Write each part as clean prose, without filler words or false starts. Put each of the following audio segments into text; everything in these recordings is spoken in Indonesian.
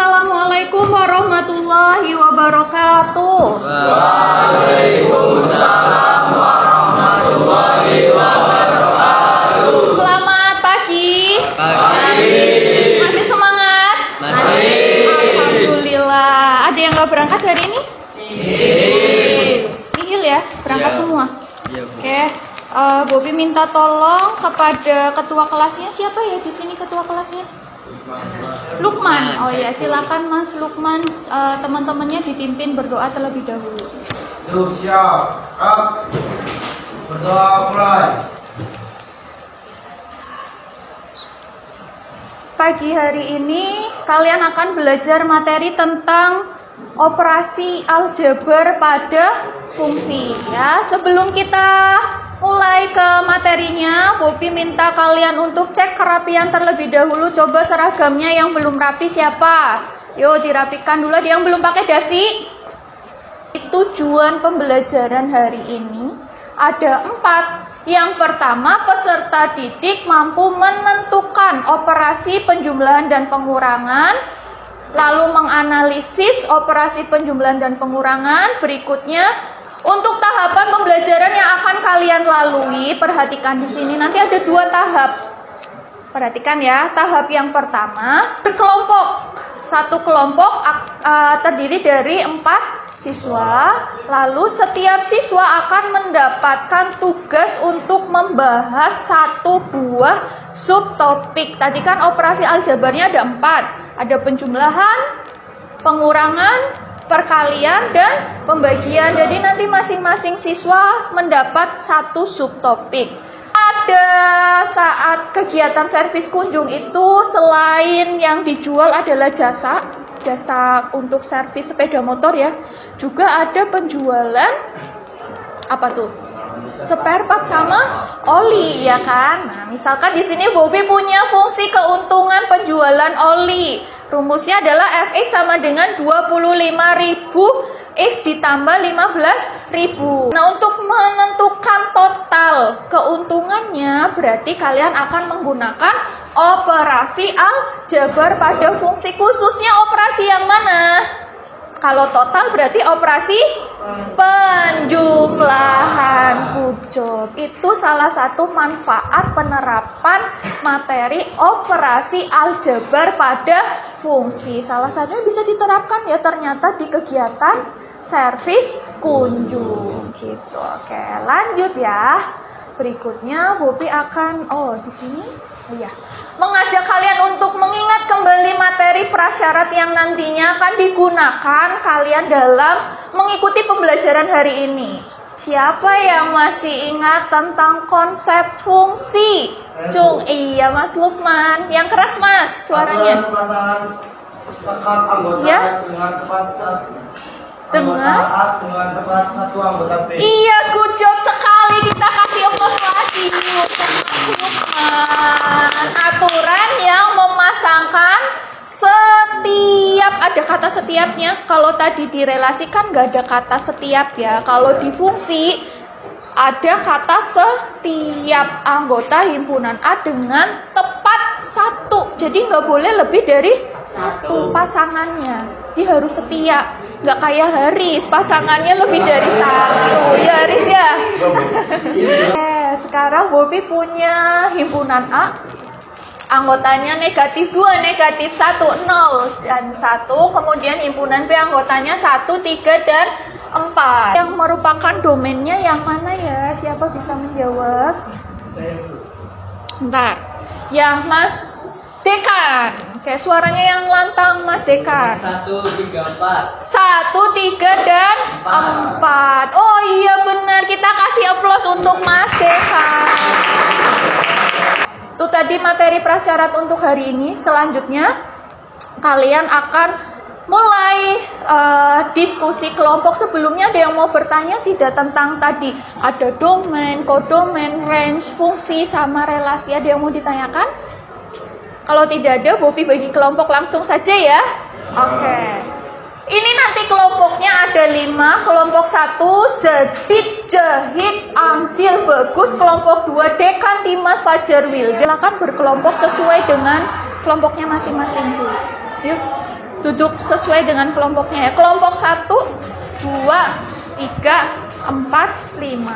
Assalamualaikum warahmatullahi wabarakatuh. Waalaikumsalam warahmatullahi wabarakatuh. Selamat pagi. Masih semangat? Masih. Alhamdulillah. Ada yang nggak berangkat hari ini? Nihil ya, berangkat Iya. semua. Iya, Bu. Oke. Bobi minta tolong kepada ketua kelasnya. Siapa ya di sini ketua kelasnya? Lukman. Oh ya, silakan Mas Lukman, teman-temannya dipimpin berdoa terlebih dahulu. Siap. Berdoa mulai. Pagi hari ini kalian akan belajar materi tentang operasi aljabar pada fungsi ya. Sebelum kita mulai ke materinya, Bobi minta kalian untuk cek kerapian terlebih dahulu. Coba seragamnya yang belum rapi siapa? Yuk dirapikan dulu. Yang belum pakai dasi. Tujuan pembelajaran hari ini ada 4. Yang pertama, peserta didik mampu menentukan operasi penjumlahan dan pengurangan, lalu menganalisis operasi penjumlahan dan pengurangan. Berikutnya, untuk tahapan pembelajaran yang akan kalian lalui, perhatikan di sini nanti ada 2 tahap. Perhatikan ya, tahap yang pertama berkelompok. Satu kelompok terdiri dari 4 siswa, lalu setiap siswa akan mendapatkan tugas untuk membahas 1 buah subtopik. Tadi kan operasi aljabarnya ada 4, ada penjumlahan, pengurangan, perkalian, dan pembagian. Jadi nanti masing-masing siswa mendapat 1 subtopik. Pada saat kegiatan servis kunjung itu, selain yang dijual adalah jasa untuk servis sepeda motor ya, juga ada penjualan apa tuh? Spare part sama oli ya kan. Nah, misalkan di sini Bobi punya fungsi keuntungan penjualan oli. Rumusnya adalah Fx sama dengan 25.000 X ditambah 15.000. Nah, untuk menentukan total keuntungannya, berarti kalian akan menggunakan operasi aljabar pada fungsi. Khususnya operasi yang mana? Kalau total berarti operasi penjumlahan kujob. Itu salah satu manfaat penerapan materi operasi aljabar pada fungsi. Salah satunya bisa diterapkan ya ternyata di kegiatan servis kunjung gitu. Oke, lanjut ya. Berikutnya Bobi akan di sini iya, mengajak kalian untuk mengingat kembali materi prasyarat yang nantinya akan digunakan kalian dalam mengikuti pembelajaran hari ini. Siapa yang masih ingat tentang konsep fungsi? Cung, iya Mas Lukman. Yang keras Mas suaranya. Sekap anggota Ya. dengan tepat Dengan dengan tepat 1 anggota B. iya, good job sekali. Kita kasih applause lagi untuk Mas Lukman. Aturan yang memasangkan setiap, ada kata setiapnya. Kalau tadi direlasikan nggak ada kata setiap ya. Kalau di fungsi ada kata setiap anggota himpunan A dengan tepat 1. Jadi nggak boleh lebih dari 1 pasangannya. Dia harus setia. Nggak kayak Haris, pasangannya lebih dari 1. Ya Haris ya. Sekarang Bobi punya himpunan A. Anggotanya negatif 2, negatif 1, 0, dan 1. Kemudian himpunan B anggotanya 1, 3, dan 4. Yang merupakan domainnya yang mana ya? Siapa bisa menjawab? Bentar. Ya, Mas Dekan. Oke, suaranya yang lantang Mas Dekan. 1, 3, 4. 1, 3, dan 4. Oh iya benar, kita kasih aplaus untuk Mas Dekan. Itu tadi materi prasyarat untuk hari ini. Selanjutnya kalian akan mulai diskusi kelompok. Sebelumnya ada yang mau bertanya tidak tentang tadi? Ada domain, kodomain, range, fungsi, sama relasi. Ada yang mau ditanyakan? Kalau tidak ada, Bobi bagi kelompok langsung saja ya. Oke. Ini nanti kelompoknya ada 5. Kelompok 1, Zedit, Jahid, Angsil, Bagus. Kelompok 2, Dekan, Dimas, Fajar, Wilda. Silakan berkelompok sesuai dengan kelompoknya masing-masing dulu. Yuk. duduk sesuai dengan kelompoknya ya. Kelompok 1, 2, 3, 4, 5.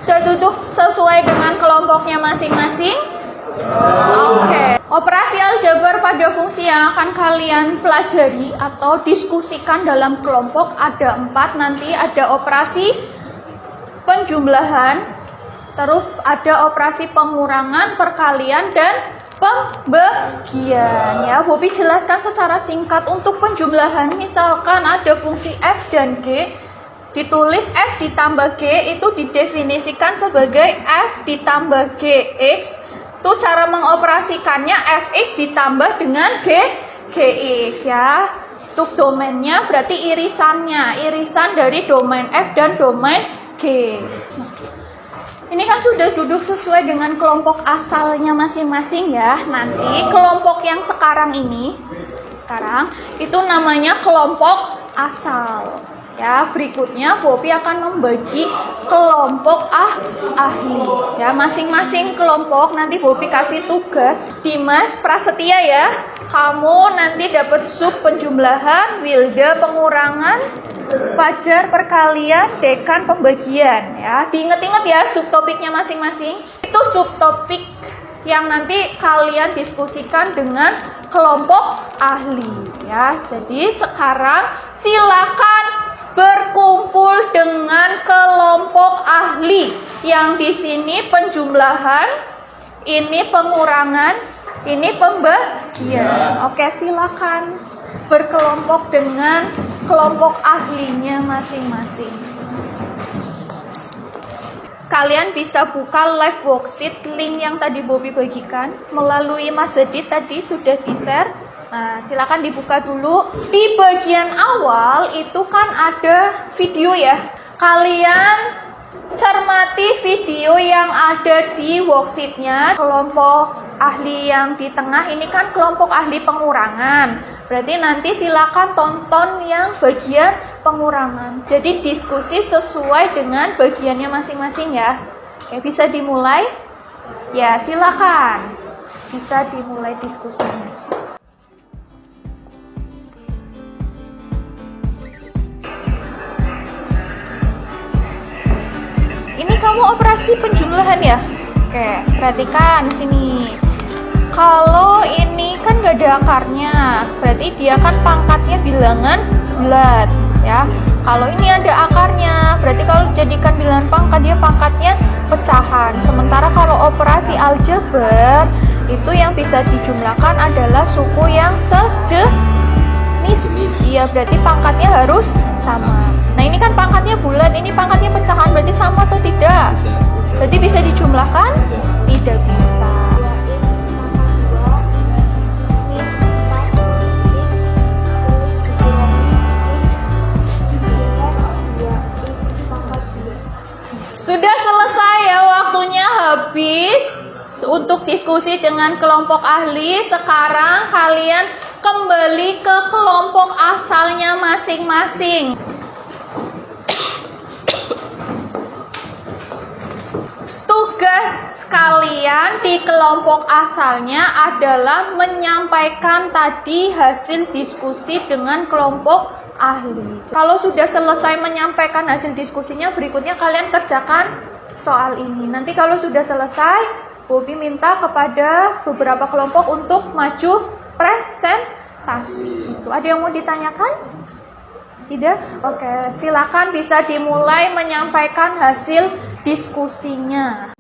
Sudah duduk sesuai dengan kelompoknya masing-masing? Oke. Operasi aljabar pada fungsi yang akan kalian pelajari atau diskusikan dalam kelompok ada 4. Nanti ada operasi penjumlahan, terus ada operasi pengurangan, perkalian, dan pembagian. Ya, Bobi jelaskan secara singkat. Untuk penjumlahan, misalkan ada fungsi f dan g, ditulis f ditambah g itu didefinisikan sebagai f ditambah gx. Itu cara mengoperasikannya fx ditambah dengan gx ya. Untuk domainnya berarti irisan dari domain f dan domain g. Ini kan sudah duduk sesuai dengan kelompok asalnya masing-masing ya. Nanti kelompok yang sekarang itu namanya kelompok asal. Ya, berikutnya Bobi akan membagi kelompok ahli. Ya, masing-masing kelompok nanti Bobi kasih tugas. Dimas, Prasetya ya. Kamu nanti dapat sub penjumlahan, Wilda pengurangan, Fajar perkalian, Dekan pembagian ya. Diingat-ingat ya subtopiknya masing-masing. Itu subtopik yang nanti kalian diskusikan dengan kelompok ahli ya. Jadi sekarang silakan berkumpul dengan kelompok ahli yang di sini penjumlahan, ini pengurangan, ini pembagian. Oke, silakan berkelompok dengan kelompok ahlinya masing-masing. Kalian bisa buka live worksheet link yang tadi Bobi bagikan melalui Mas Zedit tadi sudah di-share. Nah, silakan dibuka dulu. Di bagian awal itu kan ada video ya. Kalian cermati video yang ada di worksheetnya. Kelompok ahli yang di tengah ini kan kelompok ahli pengurangan. Berarti nanti silakan tonton yang bagian pengurangan. Jadi diskusi sesuai dengan bagiannya masing-masing ya. Oke, bisa dimulai? Ya, silakan. Bisa dimulai diskusinya. Ini kamu operasi penjumlahan ya? Oke, perhatikan di sini. Kalau ini kan gak ada akarnya, berarti dia kan pangkatnya bilangan bulat ya. Kalau ini ada akarnya, berarti kalau dijadikan bilangan pangkat, dia pangkatnya pecahan. Sementara kalau operasi aljabar, itu yang bisa dijumlahkan adalah suku yang sejenis. Iya, berarti pangkatnya harus sama. Nah, ini kan pangkatnya bulat, ini pangkatnya pecahan, berarti sama atau tidak? Berarti bisa dijumlahkan? Tidak bisa. Sudah selesai ya, waktunya habis untuk diskusi dengan kelompok ahli. Sekarang kalian kembali ke kelompok asalnya masing-masing. Tugas kalian di kelompok asalnya adalah menyampaikan tadi hasil diskusi dengan kelompok ahli. Kalau sudah selesai menyampaikan hasil diskusinya, berikutnya kalian kerjakan soal ini. Nanti kalau sudah selesai, Bobi minta kepada beberapa kelompok untuk maju presentasi gitu. Ada yang mau ditanyakan? Tidak? Oke, silakan bisa dimulai menyampaikan hasil diskusinya.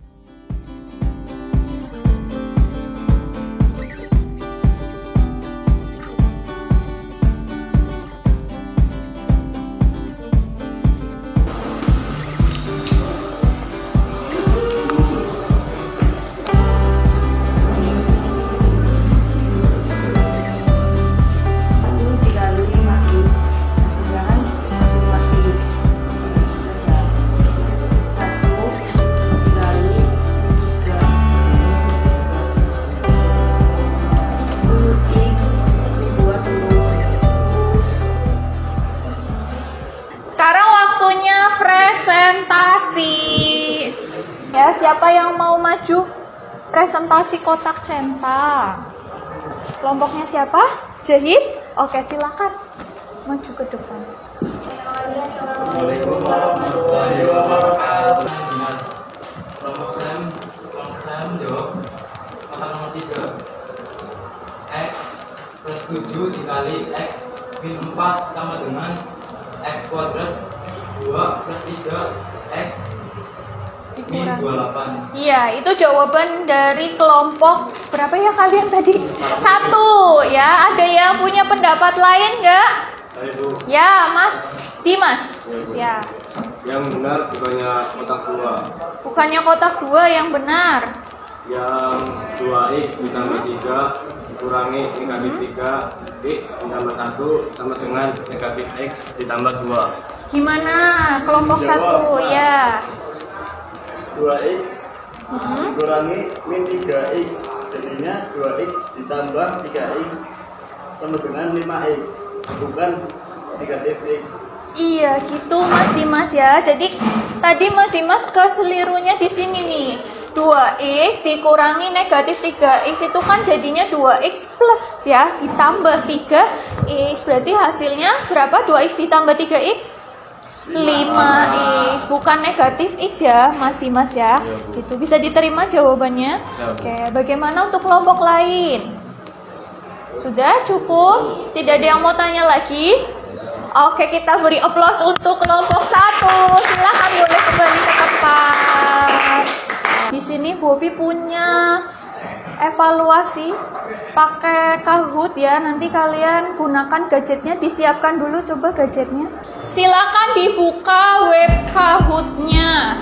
Ya, siapa yang mau maju? presentasi kotak centang. Kelompoknya siapa? Jahit? Oke, silakan maju ke depan. Assalamualaikum warahmatullahi wabarakatuh. Kelompok saya menjawab kotak nomor 3. X plus 7 dikali X min 4 sama dengan X kuadrat 2 plus 3 X min 28. Iya, itu jawaban dari kelompok berapa ya kalian tadi? 1 ya. Ada yang punya pendapat lain nggak? Ibu, Ya, Mas Dimas. Ya, yang benar bukannya kotak 2. bukannya kotak 2 yang benar. Yang 2x ditambah 3 dikurangi negatif 3 x ditambah 1 sama dengan negatif x ditambah 2. Gimana kelompok 1 ya? 2x Hmm? dikurangi min 3x, jadinya 2x ditambah 3x sama dengan 5x, bukan negatif x. Iya gitu Mas Dimas ya. Jadi tadi Mas Dimas keselirunya di sini nih. 2x dikurangi negatif 3x itu kan jadinya 2x plus ya, ditambah 3x. Berarti hasilnya berapa? 2x ditambah 3x? 5x, bukan negatif x ya Mas Dimas ya. Itu bisa diterima jawabannya. Oke, bagaimana untuk kelompok lain? Sudah cukup? Tidak ada yang mau tanya lagi? Oke, kita beri aplaus untuk kelompok 1. Silahkan boleh kembali ke tempat. Di sini Bobi punya evaluasi pakai Kahoot ya. Nanti kalian gunakan gadgetnya, disiapkan dulu coba gadgetnya. Silakan dibuka web Kahoot-nya.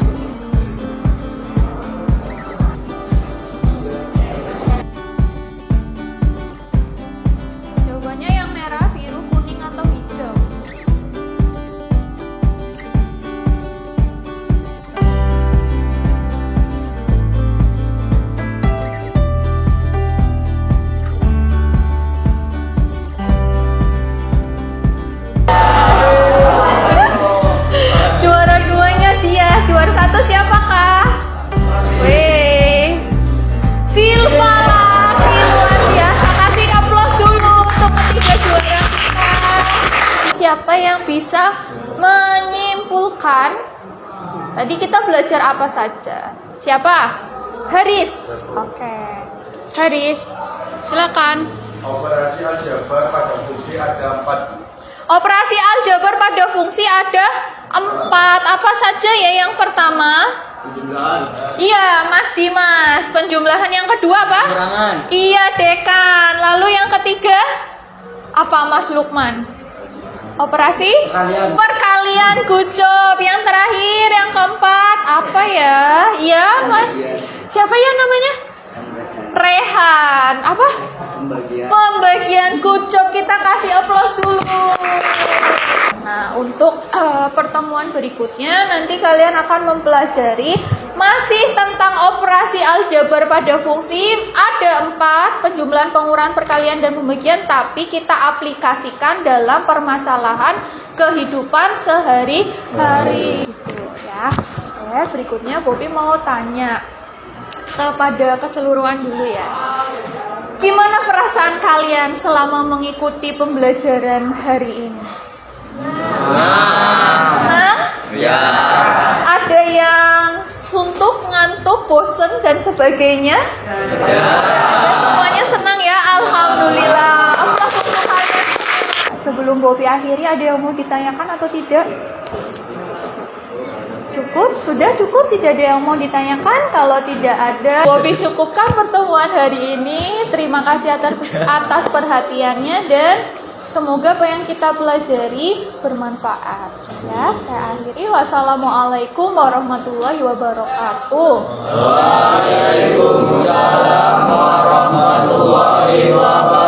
Jawabannya yang merah, biru, kuning atau hijau? Juara 2-nya dia, juara 1 siapakah? Wes, Silva lagi luar biasa. Kasih aplaus dulu untuk ketiga juara kita. Siapa yang bisa menyimpulkan? Tadi kita belajar apa saja? Siapa? Haris. Oke, Haris, silakan. Operasi aljabar pada fungsi ada 4. Operasi aljabar pada fungsi ada 4. Apa saja ya yang pertama? Penjumlahan. Iya, Mas Dimas. Penjumlahan yang kedua apa? Kurangan. Iya, Dekan. Lalu yang ketiga? Apa Mas Lukman? Operasi? Perkalian. Good job. Yang terakhir, yang keempat, apa ya? Iya, Mas. Siapa ya namanya? Rehan. Apa? Pembagian. Good job. Kita kasih aplaus dulu. Nah, untuk pertemuan berikutnya nanti kalian akan mempelajari masih tentang operasi aljabar pada fungsi. Ada 4, penjumlahan, pengurangan, perkalian, dan pembagian, tapi kita aplikasikan dalam permasalahan kehidupan sehari-hari gitu ya. Oke, berikutnya Bobi mau tanya kepada keseluruhan dulu ya. Gimana perasaan kalian selama mengikuti pembelajaran hari ini? Senang? Ya. Ada yang suntuk, ngantuk, bosen, dan sebagainya? Ya. Ada, semuanya senang ya, alhamdulillah. Aplaus untuk kalian. Sebelum Bobi akhiri, ada yang mau ditanyakan atau tidak? Cukup? Sudah cukup? Tidak ada yang mau ditanyakan? Kalau tidak ada, Bobi cukupkan pertemuan hari ini. Terima kasih atas perhatiannya dan semoga apa yang kita pelajari bermanfaat. Ya, saya akhiri. Wassalamualaikum warahmatullahi wabarakatuh. Waalaikumsalam warahmatullahi wabarakatuh.